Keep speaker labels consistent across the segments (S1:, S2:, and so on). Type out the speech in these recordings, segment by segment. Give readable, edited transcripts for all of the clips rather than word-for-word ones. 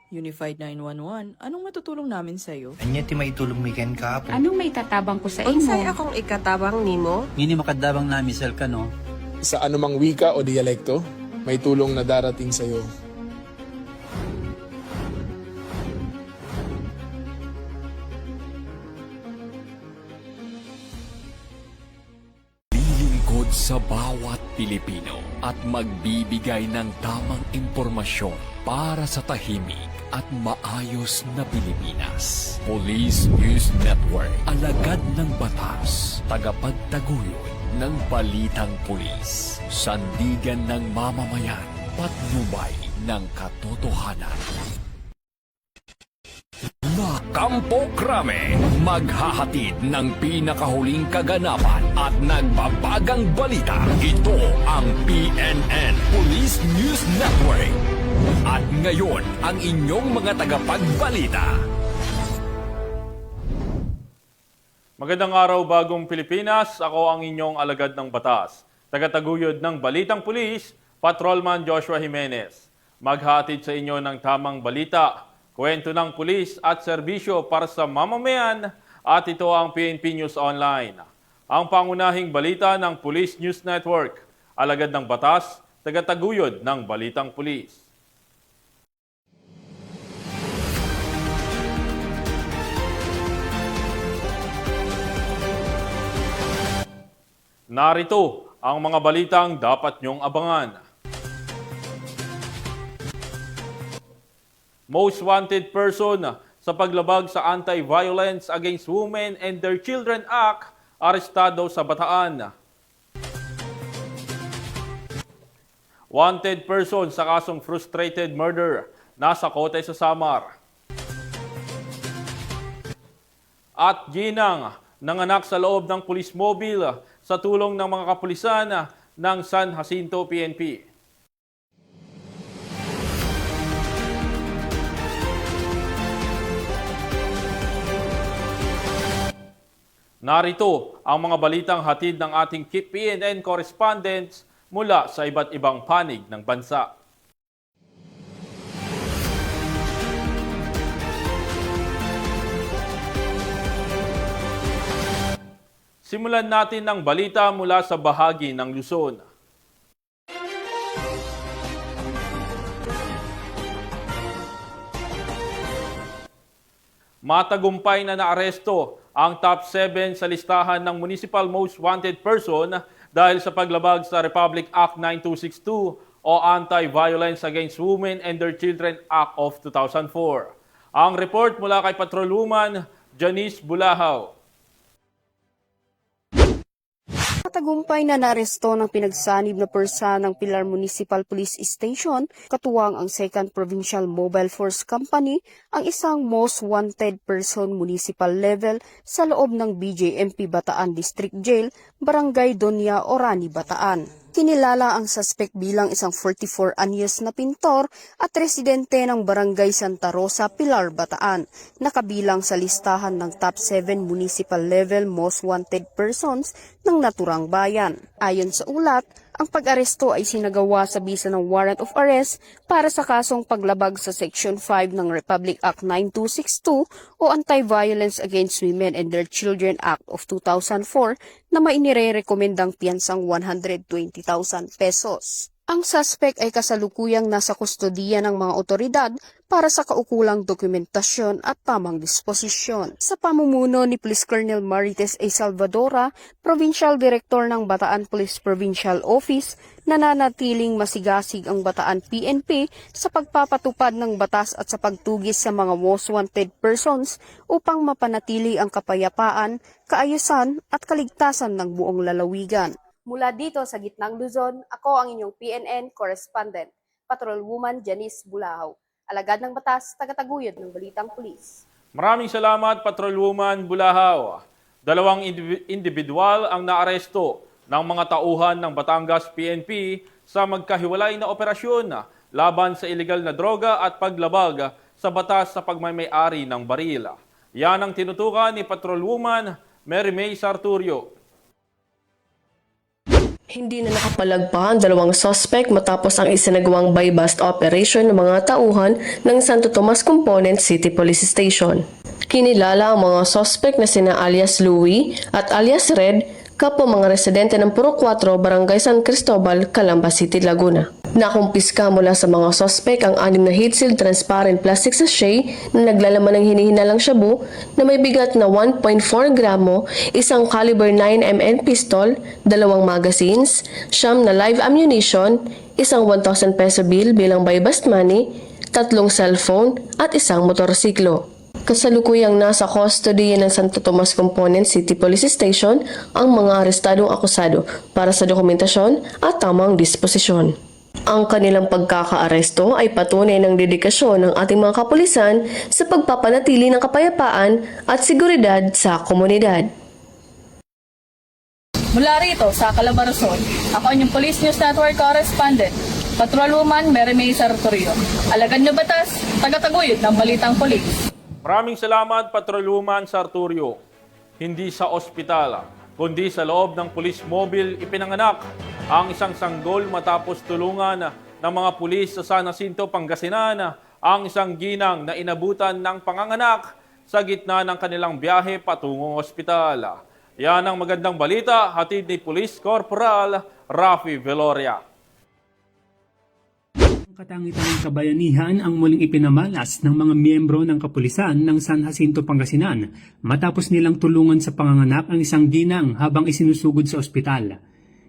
S1: Unified 911, anong matutulong namin sa'yo?
S2: Anya ti maitulong mi ken kahapon.
S3: Anong may tatabang ko sa
S4: Unsay
S3: imo?
S4: akong ikatabang nimo?
S5: Ngini makadabang na misal ka no.
S6: Sa anumang wika o dialekto, may tulong na darating sa iyo.
S7: Lilingkod sa bawat Pilipino at magbibigay ng tamang impormasyon para sa tahimik at maayos na Pilipinas. Police News Network, alagad ng batas, tagapagtaguyod ng balitang pulis, sandigan ng mamamayan, patnubay ng katotohanan. La Campo Crame, maghahatid ng pinakahuling kaganapan at nagbabagang balita. Ito ang PNN Police News Network. At ngayon, ang inyong mga tagapagbalita.
S8: Magandang araw, bagong Pilipinas. Ako ang inyong alagad ng batas. Tagataguyod ng Balitang Pulis, Patrolman Joshua Jimenez. Maghahatid sa inyo ng tamang balita, kwento ng pulis at serbisyo para sa mamamayan, at ito ang PNP News Online. Ang pangunahing balita ng Police News Network, alagad ng batas, tagataguyod ng Balitang Pulis. Narito ang mga balitang dapat niyong abangan. Most wanted person sa paglabag sa Anti-Violence Against Women and Their Children Act, arestado sa Bataan. Wanted person sa kasong frustrated murder, nasa kote sa Samar. At ginang, nanganak sa loob ng police mobile sa tulong ng mga kapulisan ng San Jacinto PNP. Narito ang mga balitang hatid ng ating PNN correspondents mula sa iba't ibang panig ng bansa. Simulan natin ng balita mula sa bahagi ng Luzon. Matagumpay na naaresto ang top 7 sa listahan ng Municipal Most Wanted Person dahil sa paglabag sa Republic Act 9262 o Anti-Violence Against Women and Their Children Act of 2004. Ang report mula kay Patrolwoman Janice Bulahaw.
S9: Matagumpay na naaresto ng pinagsanib na persa ng Pilar Municipal Police Station, katuwang ang 2nd Provincial Mobile Force Company, ang isang most wanted person municipal level sa loob ng BJMP Bataan District Jail, Barangay Doña Orani, Bataan. Kinilala ang suspect bilang isang 44-anyos na pintor at residente ng Barangay Santa Rosa, Pilar, Bataan, nakabilang sa listahan ng top 7 municipal level most wanted persons ng naturang bayan. Ayon sa ulat, ang pag-aresto ay sinagawa sa bisa ng warrant of arrest para sa kasong paglabag sa Section 5 ng Republic Act 9262 o Anti-Violence Against Women and Their Children Act of 2004 na mainirerekomendang piyansang 120,000 pesos. Ang suspect ay kasalukuyang nasa kustodiya ng mga otoridad para sa kaukulang dokumentasyon at tamang disposisyon. Sa pamumuno ni Police Colonel Marites A. Salvadora, Provincial Director ng Bataan Police Provincial Office, nananatiling masigasig ang Bataan PNP sa pagpapatupad ng batas at sa pagtugis sa mga most wanted persons upang mapanatili ang kapayapaan, kaayusan at kaligtasan ng buong lalawigan. Mula dito sa gitnang Luzon, ako ang inyong PNN correspondent, Patrolwoman Janice Bulahaw. Alagad ng batas, tagataguyod ng Balitang Pulis.
S8: Maraming salamat, Patrolwoman Bulahaw. 2 individual ang naaresto ng mga tauhan ng Batangas PNP sa magkahiwalay na operasyon laban sa ilegal na droga at paglabag sa batas sa pagmamay-ari ng baril. Yan ang tinutukan ni Patrolwoman Mary May Sarturio.
S3: Hindi na nakapalagpa ang dalawang suspect matapos ang isinagawang buy-bust operation ng mga tauhan ng Santo Tomas Component City Police Station. Kinilala ang mga suspect na sina alias Louie at alias Red, kapwa mga residente ng Puro 4, Barangay San Cristobal, Calamba City, Laguna. Nakumpiska mula sa mga suspect ang 6 na heat-sealed transparent plastic sachet na naglalaman ng hinihinalang shabu na may bigat na 1.4 gramo, isang caliber 9mm pistol, 2 magazines, 9 na live ammunition, isang 1,000 peso bill bilang buy-bust money, 3 cellphone at isang motorsiklo. Kasalukuyang nasa custody ng Santo Tomas Component City Police Station ang mga arestadong akusado para sa dokumentasyon at tamang disposisyon. Ang kanilang pagkakaaresto ay patunay ng dedikasyon ng ating mga kapulisan sa pagpapanatili ng kapayapaan at seguridad sa komunidad.
S4: Mula rito sa Calabarzon, ako ang inyong Police News Network correspondent, Patrolwoman Meremay Sartorio. Alagad nyo batas, tagataguyod ng Balitang Pulis.
S8: Maraming salamat, Patrolwoman Sartorio. Hindi sa ospital, kundi sa loob ng Police Mobile ipinanganak ang isang sanggol matapos tulungan ng mga pulis sa San Jacinto, Pangasinan ang isang ginang na inabutan ng panganganak sa gitna ng kanilang biyahe patungong ospital. Yan ang magandang balita, hatid ni Police Corporal Rafi Veloria.
S10: Katangi-tanging kabayanihan ang muling ipinamalas ng mga miyembro ng kapulisan ng San Jacinto, Pangasinan matapos nilang tulungan sa panganganak ang isang ginang habang isinusugod sa ospital.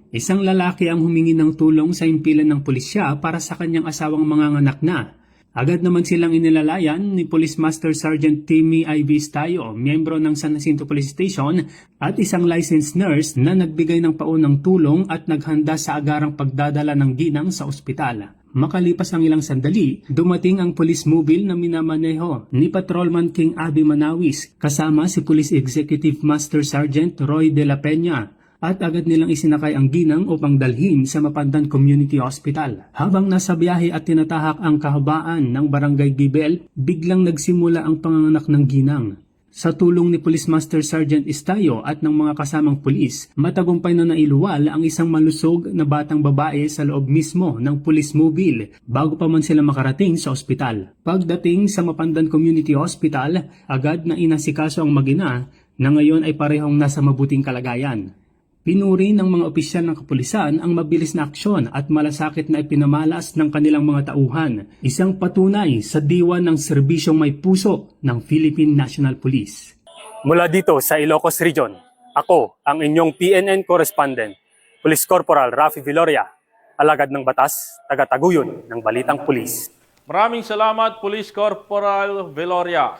S10: Isang lalaki ang humingi ng tulong sa impilan ng pulisya para sa kanyang asawang manganganak na. Agad naman silang inilalayan ni Police Master Sergeant Timmy Ivy Estayo, miyembro ng San Jacinto Police Station at isang licensed nurse na nagbigay ng paunang tulong at naghanda sa agarang pagdadala ng ginang sa ospital. Makalipas ang ilang sandali, dumating ang police mobile na minamaneho ni Patrolman King Abby Manawis kasama si Police Executive Master Sergeant Roy De La Peña at agad nilang isinakay ang ginang upang dalhin sa Mapandan Community Hospital. Habang nasa biyahe at tinatahak ang kahabaan ng Barangay Gibel, biglang nagsimula ang panganganak ng ginang. Sa tulong ni Police Master Sergeant Estayo at ng mga kasamang pulis, matagumpay na nailuwal ang isang malusog na batang babae sa loob mismo ng police mobile bago pa man sila makarating sa ospital. Pagdating sa Mapandan Community Hospital, agad na inasikaso ang mag-ina na ngayon ay parehong nasa mabuting kalagayan. Pinuri ng mga opisyal ng kapulisan ang mabilis na aksyon at malasakit na ipinamalas ng kanilang mga tauhan, isang patunay sa diwa ng serbisyong may puso ng Philippine National Police.
S11: Mula dito sa Ilocos Region, ako ang inyong PNN correspondent, Police Corporal Rafi Veloria, alagad ng batas, tagataguyod ng Balitang Pulis.
S8: Maraming salamat, Police Corporal Veloria.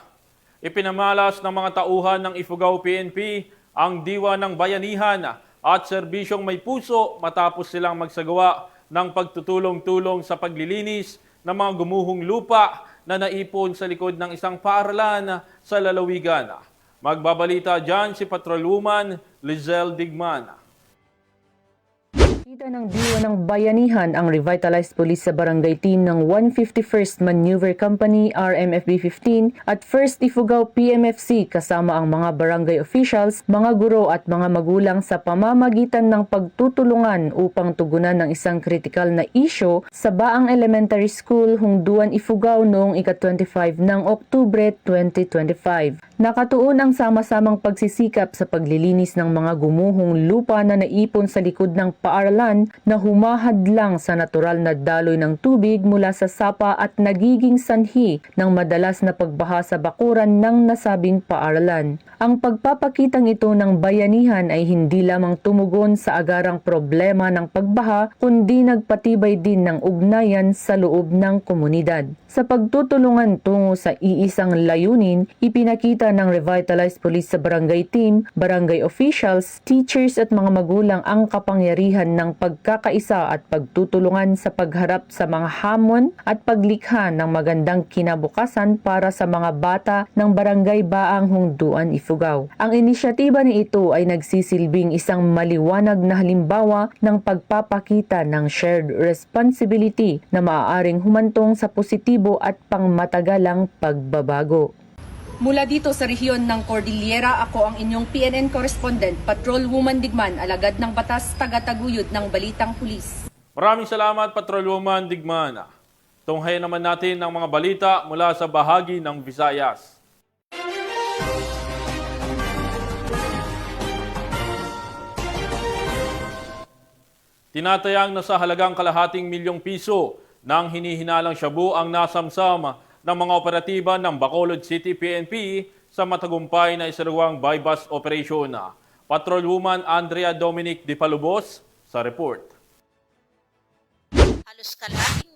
S8: Ipinamalas ng mga tauhan ng Ifugao PNP ang diwa ng bayanihan at serbisyong may puso matapos silang magsagawa ng pagtutulong-tulong sa paglilinis ng mga gumuhong lupa na naipon sa likod ng isang paaralan sa lalawigan. Magbabalita dyan si Patrolwoman Lizelle Digman.
S4: Kita ng diwa ng bayanihan ang revitalized police sa barangay team ng 151st Maneuver Company RMFB 15 at 1st Ifugao PMFC kasama ang mga barangay officials, mga guro at mga magulang sa pamamagitan ng pagtutulungan upang tugunan ng isang kritikal na isyu sa Baang Elementary School, Hungduan, Ifugao noong ika-25 ng Oktubre 2025. Nakatuon ang sama-samang pagsisikap sa paglilinis ng mga gumuhong lupa na naipon sa likod ng paaralan na humahadlang sa natural na daloy ng tubig mula sa sapa at nagiging sanhi ng madalas na pagbaha sa bakuran ng nasabing paaralan. Ang pagpapakitang ito ng bayanihan ay hindi lamang tumugon sa agarang problema ng pagbaha kundi nagpatibay din ng ugnayan sa loob ng komunidad. Sa pagtutulungan tungo sa iisang layunin, ipinakita ng revitalized police sa barangay team, barangay officials, teachers at mga magulang ang kapangyarihan ng pagkakaisa at pagtutulungan sa pagharap sa mga hamon at paglikha ng magandang kinabukasan para sa mga bata ng barangay Baang Hungduan, Ifugao. Ang inisyatiba ni ito ay nagsisilbing isang maliwanag na halimbawa ng pagpapakita ng shared responsibility na maaaring humantong sa positibo at pangmatagalang pagbabago. Mula dito sa rehiyon ng Cordillera, ako ang inyong PNN correspondent, Patrolwoman Digman, alagad ng batas, taga-taguyod ng Balitang Pulis.
S8: Maraming salamat, Patrolwoman Digman. Tunghayan naman natin ang mga balita mula sa bahagi ng Visayas. Tinatayang nasa halagang ₱250,000 ng hinihinalang shabu ang nasamsam ng mga operatiba ng Bacolod City PNP sa matagumpay na isinagawang buy-bust operation. Patrolwoman Andrea Dominic de Palubos sa report.
S12: Halos ₱250,000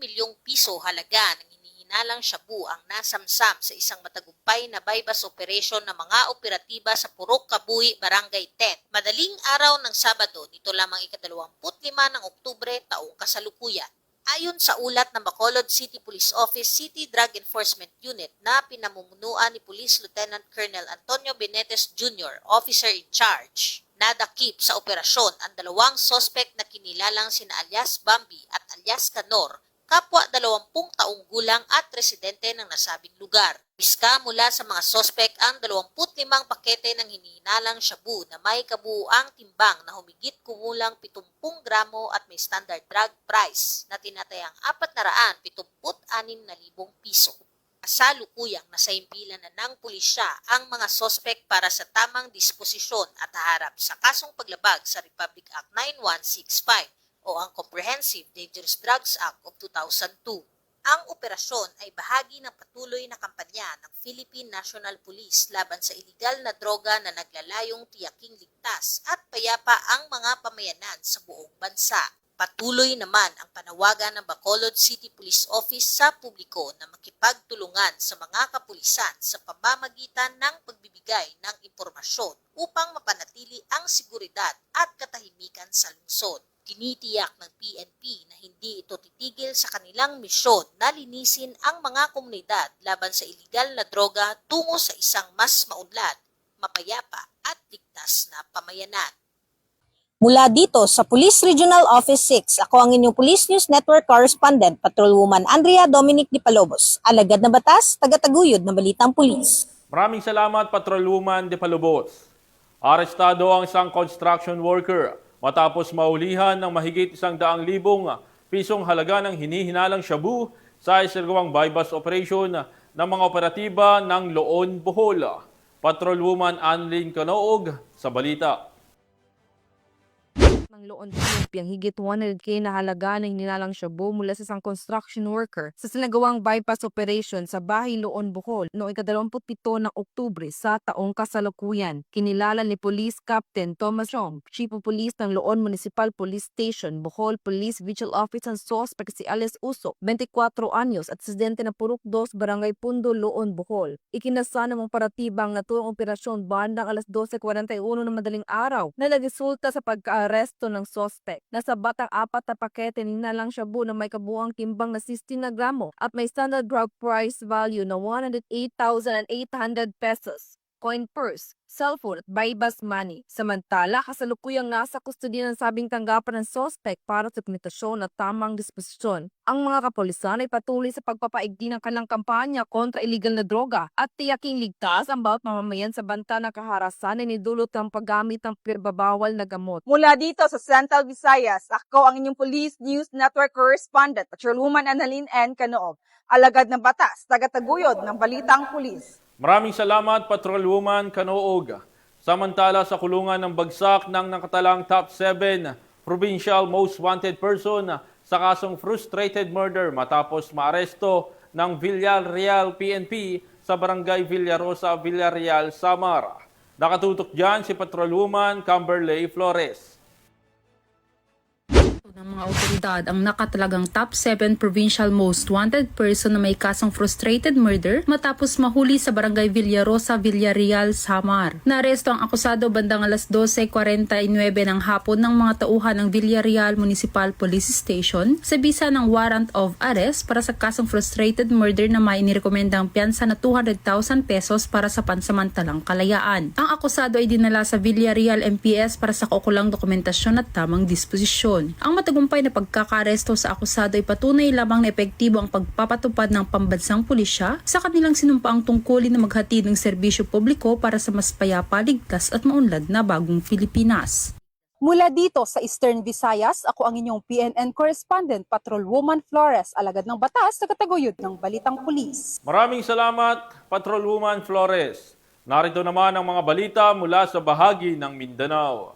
S12: halaga ng hinihinalang shabu ang nasamsam sa isang matagumpay na buy-bust operation ng mga operatiba sa Purok Kabuhi, Barangay 10. Madaling araw ng Sabado, nito lamang ika-25 ng Oktubre taong kasalukuyan. Ayon sa ulat ng Bacolod City Police Office City Drug Enforcement Unit na pinamumunuan ni Police Lieutenant Colonel Antonio Benetes Jr., Officer in Charge, nadakip sa operasyon ang dalawang sospek na kinilalang sina alias Bambi at alias Canor, kapwa 20 taong gulang at residente ng nasabing lugar. Biska mula sa mga sospek ang 25 pakete ng hinihinalang shabu na may kabuuang timbang na humigit kumulang 70 gramo at may standard drug price na tinatayang ₱476,000. Kasalukuyang nasa impilan na ng pulisya ang mga sospek para sa tamang disposisyon at haharap sa kasong paglabag sa Republic Act 9165 o ang Comprehensive Dangerous Drugs Act of 2002. Ang operasyon ay bahagi ng patuloy na kampanya ng Philippine National Police laban sa iligal na droga na naglalayong tiyaking ligtas at payapa ang mga pamayanan sa buong bansa. Patuloy naman ang panawagan ng Bacolod City Police Office sa publiko na makipagtulungan sa mga kapulisan sa pamamagitan ng pagbibigay ng impormasyon upang mapanatili ang seguridad at katahimikan sa lungsod. Tinitiyak ng PNP na hindi ito titigil sa kanilang misyon na linisin ang mga komunidad laban sa iligal na droga tungo sa isang mas maunlad, mapayapa at ligtas na pamayanan. Mula dito sa Police Regional Office 6, ako ang inyong Police News Network Correspondent, Patrolwoman Andrea Dominic de Palubos, alagad na batas, taga-taguyod ng Balitang Pulis.
S8: Maraming salamat, Patrolwoman de Palubos. Arestado ang isang construction worker matapos maulihan ng mahigit ₱100,000 halaga ng hinihinalang shabu sa isinagawang buy-bust operation ng mga operatiba ng Loon, Bohol. Patrolwoman Annalyn Canoog sa balita.
S13: Ng Loon PNP ang higit 100K na halaga ng hinilalang shabu mula sa isang construction worker sa sinagawang bypass operation sa Bahay Loon, Bohol noong ika-27 ng Oktubre sa taong kasalukuyan. Kinilala ni Police Captain Thomas Chong, Chief of Police ng Loon Municipal Police Station, Bohol Police Vigil Office ang suspect si Alias Usok, 24 anyos at residente ng Purok 2, Barangay Pundo, Loon, Bohol. Ikinasa ng operatibang naturang operasyon bandang 12:41 ng madaling araw na nagresulta sa pagka-aresto ng suspect. Nasa batang 4 na pakete ng hinalang shabu na may kabuuang timbang na 16 na gramo at may standard drug price value na ₱108,800, coin purse, cellphone at buy-bust money. Samantala, kasalukuyang nasa kustodiya ng sabing tanggapan ng suspect para sa dokumentasyon at tamang disposisyon. Ang mga kapulisan ay patuloy sa pagpapaigting ng kanilang kampanya kontra illegal na droga at tiyaking ligtas ang bawat mamamayan sa banta ng kaharasan na nidulot ng paggamit ng pinababawal na gamot.
S14: Mula dito sa Central Visayas, ako ang inyong Police News Network Correspondent, Patrolwoman Annalyn N. Canoog, alagad ng batas, taga-taguyod ng Balitang Pulis.
S8: Maraming salamat, Patrolwoman Canoog. Samantala sa kulungan ng bagsak ng nakatalang top 7 provincial most wanted person sa kasong frustrated murder matapos maaresto ng Villarreal PNP sa Barangay Villarosa, Villarreal, Samar. Nakatutok dyan si Patrolwoman Camberley Flores.
S15: Ng mga otoridad ang nakatalagang top 7 provincial most wanted person na may kasong frustrated murder matapos mahuli sa Barangay Villarosa, Villarreal, Samar. Naaresto ang akusado bandang 12:49 ng hapon ng mga tauhan ng Villarreal Municipal Police Station sa bisa ng warrant of arrest para sa kasong frustrated murder na may inirekomendang piyansa na ₱200,000 para sa pansamantalang kalayaan. Ang akusado ay dinala sa Villarreal MPS para sa kaukulang dokumentasyon at tamang disposisyon. Ang matagumpay na pagkakaresto sa akusado ay patunay lamang na epektibo ang pagpapatupad ng pambansang pulisya sa kanilang sinumpaang tungkulin na maghatid ng serbisyo publiko para sa mas payapa, ligtas at maunlad na bagong Pilipinas.
S14: Mula dito sa Eastern Visayas, ako ang inyong PNN correspondent, Patrolwoman Flores, alagad ng batas sa kataguyod ng Balitang Pulis.
S8: Maraming salamat, Patrolwoman Flores. Narito naman ang mga balita mula sa bahagi ng Mindanao.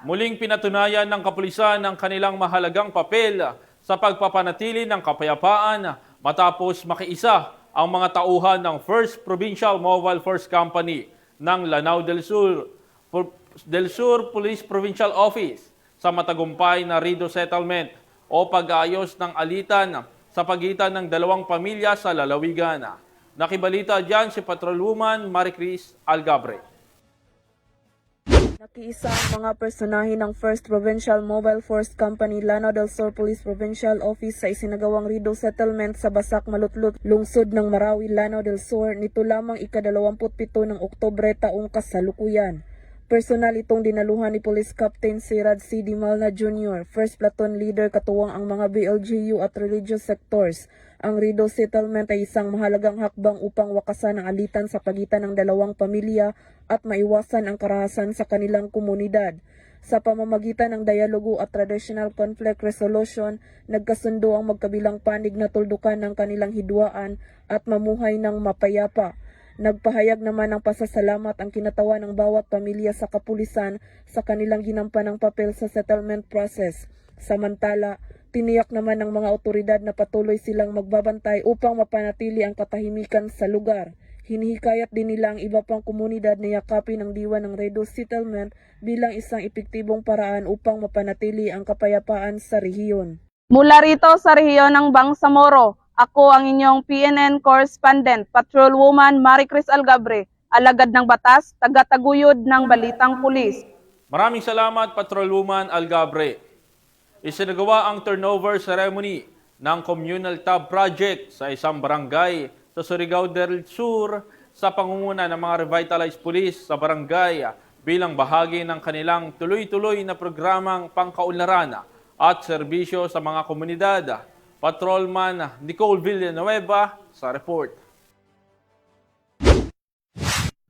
S8: Muling pinatunayan ng kapulisan ang kanilang mahalagang papel sa pagpapanatili ng kapayapaan matapos makiisa ang mga tauhan ng 1st Provincial Mobile Force Company ng Lanao del Sur Police Provincial Office sa matagumpay na Rido Settlement o pag-aayos ng alitan sa pagitan ng dalawang pamilya sa lalawigan. Nakibalita dyan si Patrolwoman Maricris Algabre.
S1: Nakiisa ang mga personahe ng 1st Provincial Mobile Force Company Lanao del Sur Police Provincial Office sa isinagawang Rido Settlement sa Basak Malutlot, lungsod ng Marawi, Lanao del Sur nito lamang ika-27 ng Oktubre taong kasalukuyan. Personal itong dinaluhan ni Police Captain Sirad C. Di Malna Jr., 1st Platoon Leader katuwang ang mga BLGU at religious sectors. Ang Rido Settlement ay isang mahalagang hakbang upang wakasan ang alitan sa pagitan ng dalawang pamilya at maiwasan ang karahasan sa kanilang komunidad. Sa pamamagitan ng dialogo at traditional conflict resolution, nagkasundo ang magkabilang panig na tuldukan ng kanilang hidwaan at mamuhay ng mapayapa. Nagpahayag naman ng pasasalamat ang kinatawa ng bawat pamilya sa kapulisan sa kanilang ginampanang papel sa settlement process. Samantala, tiniyak naman ng mga otoridad na patuloy silang magbabantay upang mapanatili ang katahimikan sa lugar. Hinihikayat din nila ang iba pang komunidad na yakapin ang diwa ng Rido Settlement bilang isang epektibong paraan upang mapanatili ang kapayapaan sa rehiyon.
S14: Mula rito sa rehiyon ng Bangsamoro, ako ang inyong PNN correspondent, Patrolwoman Maricris Algabre, alagad ng batas, tagataguyod ng Balitang Pulis.
S8: Maraming salamat, Patrolwoman Algabre. Isinagawa ang turnover ceremony ng Communal Tab Project sa isang barangay sa Surigao del Sur sa pangunguna ng mga revitalized police sa barangay bilang bahagi ng kanilang tuloy-tuloy na programang pangkaunlaran at serbisyo sa mga komunidad. Patrolman Nicole Villanueva sa report.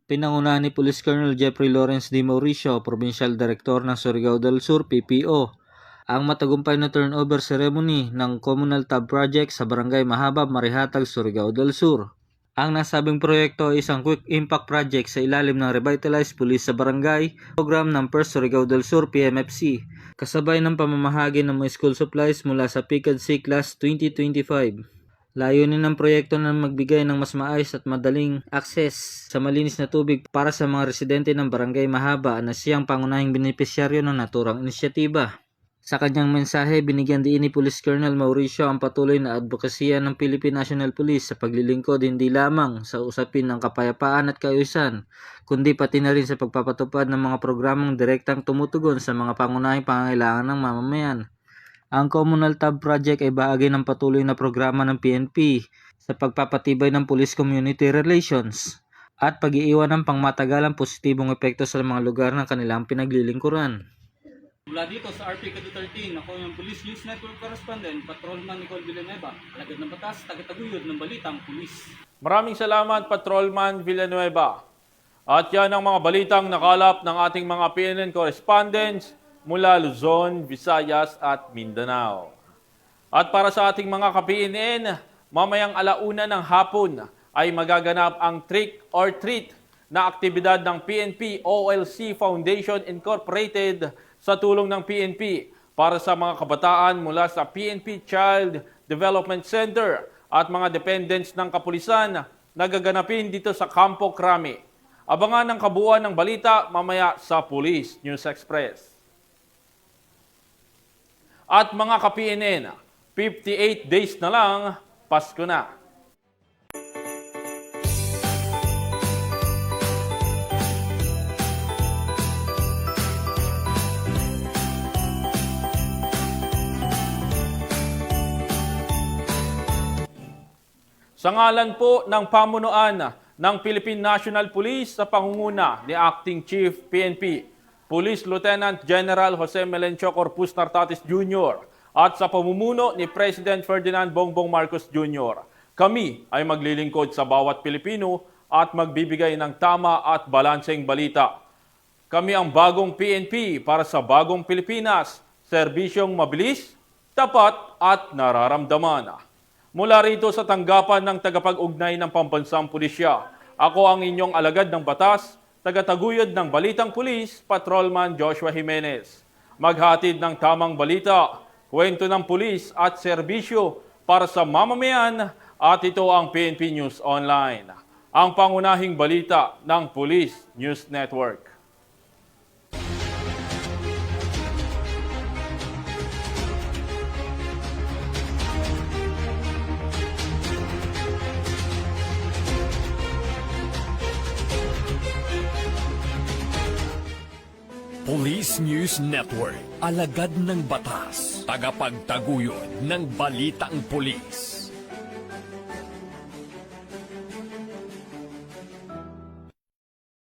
S16: Pinangunahan ni Police Colonel Jeffrey Lawrence D. Mauricio, Provincial Director ng Surigao del Sur, PPO, ang matagumpay na turnover ceremony ng Communal Tab Project sa Barangay Mahabab, Marihatag, Surigao del Sur. Ang nasabing proyekto ay isang quick impact project sa ilalim ng Revitalized Police sa Barangay, program ng 1st Surigao del Sur PMFC, kasabay ng pamamahagi ng mga school supplies mula sa PICAD-C Class 2025. Layunin ng proyekto na magbigay ng mas maayos at madaling access sa malinis na tubig para sa mga residente ng Barangay Mahaba na siyang pangunahing benepisyaryo ng naturang inisyatiba. Sa kanyang mensahe, binigyan diin ni Police Colonel Mauricio ang patuloy na advokasya ng Philippine National Police sa paglilingkod hindi lamang sa usapin ng kapayapaan at kaayusan, kundi pati na rin sa pagpapatupad ng mga programang direktang tumutugon sa mga pangunahing pangangailangan ng mamamayan. Ang Communal Tab Project ay bahagi ng patuloy na programa ng PNP sa pagpapatibay ng police community relations at pag-iiwan ng pangmatagalang positibong epekto sa mga lugar ng kanilang pinaglilingkuran.
S5: Mula dito sa RPCAD 13, ako yung Police News Network Correspondent, Patrolman Nicole Villanueva, alagad ng batas, tagataguyod ng Balitang Pulis.
S8: Maraming salamat, Patrolman Villanueva. At yan ang mga balitang nakalap ng ating mga PNN correspondents mula Luzon, Visayas at Mindanao. At para sa ating mga ka-PNN, mamayang 1:00 ng hapon ay magaganap ang Trick or Treat na aktibidad ng PNP OLC Foundation Incorporated sa tulong ng PNP para sa mga kabataan mula sa PNP Child Development Center at mga dependents ng kapulisan na gaganapin dito sa Campo Crame. Abangan ang kabuuan ng balita mamaya sa Police News Express. At mga ka-PNN, 58 days na lang, Pasko na. Sa ngalan po ng pamunuan ng Philippine National Police sa pangunguna ni Acting Chief PNP, Police Lieutenant General Jose Melencio Corpus Nartatis Jr. at sa pamumuno ni President Ferdinand Bongbong Marcos Jr. Kami ay maglilingkod sa bawat Pilipino at magbibigay ng tama at balanseng balita. Kami ang bagong PNP para sa bagong Pilipinas, serbisyong mabilis, tapat at nararamdaman. Mula rito sa tanggapan ng tagapag-ugnay ng Pambansang Pulisya, ako ang inyong alagad ng batas, tagataguyod ng Balitang Pulis, Patrolman Joshua Jimenez. Maghatid ng tamang balita, kwento ng pulis at serbisyo para sa mamamayan at ito ang PNP News Online, ang pangunahing balita ng Police News Network.
S7: Police News Network, alagad ng batas, tagapagtaguyod ng balitang pulis.